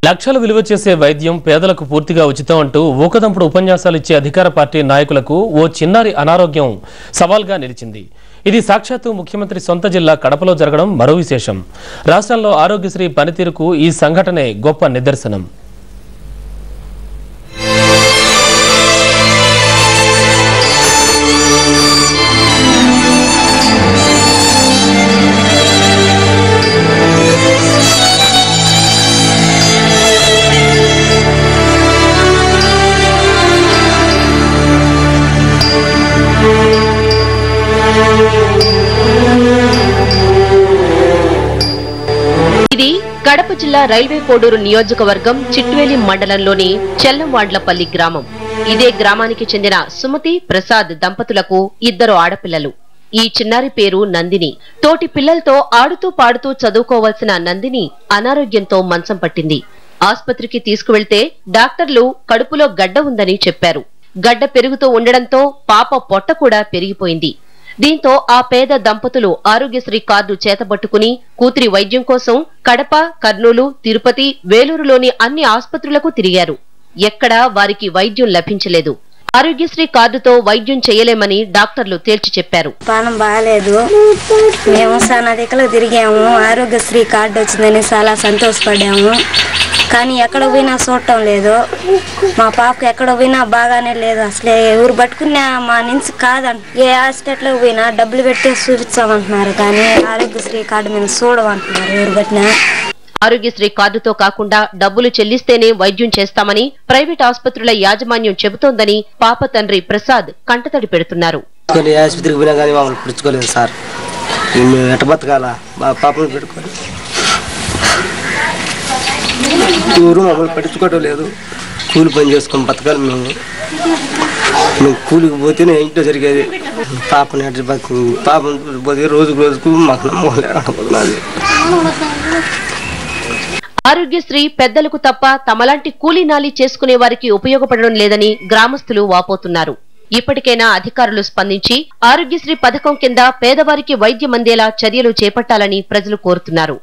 లక్షలు విలువ చేసే వైద్యం పేదలకు పూర్తిగా ఉచితం అంటూ ఊకదంపుడు ఉపన్యాసాలు ఇచ్చే అధికార పార్టీ నాయకులకు ఓ చిన్నారి అనారోగ్యం సవాల్గా నిలిచింది. ఇది సాక్షాత్తు ముఖ్యమంత్రి సొంత జిల్లా కడపలో జరగడం మరో విశేషం. రాష్ట్రంలో ఆరోగ్యశ్రీ పనితీరుకు ఈ సంఘటనే గొప్ప నిదర్శనం. ఇది కడప జిల్లా రైల్వే కోడూరు నియోజకవర్గం చిట్వేలి మండలంలోని చెల్లంవాండ్లపల్లి గ్రామం. ఇదే గ్రామానికి చెందిన సుమతి ప్రసాద్ దంపతులకు ఇద్దరు ఆడపిల్లలు. ఈ చిన్నారి పేరు నందిని. తోటి పిల్లలతో ఆడుతూ పాడుతూ చదువుకోవాల్సిన నందిని అనారోగ్యంతో మంచం పట్టింది. ఆస్పత్రికి తీసుకువెళ్తే డాక్టర్లు కడుపులో గడ్డ ఉందని చెప్పారు. గడ్డ పెరుగుతూ ఉండడంతో పాప పొట్ట కూడా పెరిగిపోయింది. దీంతో ఆ పేద దంపతులు ఆరోగ్యశ్రీ కార్డు చేతబట్టుకుని కూతురి వైద్యం కోసం కడప, కర్నూలు, తిరుపతి, వేలూరులోని అన్ని ఆస్పత్రులకు తిరిగారు. ఎక్కడా వారికి వైద్యం లభించలేదు. ఆరోగ్యశ్రీ కార్డుతో వైద్యం చేయలేమని డాక్టర్లు తేల్చి చెప్పారు. పానం బాగాలేదు, మేము చాలా దిక్కులు తిరిగాము. ఆరోగ్యశ్రీ కార్డు వచ్చిందని చాలా సంతోషపడ్డాము. కానీ ఎక్కడ పోయినా చూడటం లేదు. మా పాపకు ఎక్కడ పోయినా బాగానే లేదు. అసలే ఎవరు పట్టుకున్నా మా నుంచి కాదంట. ఏ హాస్పిటల్కి పోయినా డబ్బులు పెట్టి చూపించామంటున్నారు, కానీ ఆరోగ్యశ్రీ కార్డు మీద చూడమంటున్నారు ఎవరు పట్టినా. ఆరోగ్యశ్రీ కార్డుతో కాకుండా డబ్బులు చెల్లిస్తేనే వైద్యం చేస్తామని ప్రైవేట్ ఆసుపత్రుల యాజమాన్యం చెబుతోందని పాప తండ్రి ప్రసాద్ కంటతడి పెడుతున్నారు. ఆసుపత్రికి పోయినా కానీ మమ్మల్ని పట్టించుకోలేదు సార్. ఎట్ట బతకాల మా పాపను పెట్టుకొని ఊరు మమ్మల్ని పట్టించుకోవటం లేదు. కూలి పని చేసుకొని బతకాలి. మేము కూలికి పోతేనే ఇంట్లో జరిగేది. పాపని పాపను పోతే రోజుకు మాకు నమ్మకం. ఆరోగ్యశ్రీ పెద్దలకు తప్ప తమలాంటి కూలీనాలి చేసుకునే వారికి ఉపయోగపడడం లేదని గ్రామస్తులు వాపోతున్నారు. ఇప్పటికైనా అధికారులు స్పందించి ఆరోగ్యశ్రీ పథకం కింద పేదవారికి వైద్యం అందేలా చర్యలు చేపట్టాలని ప్రజలు కోరుతున్నారు.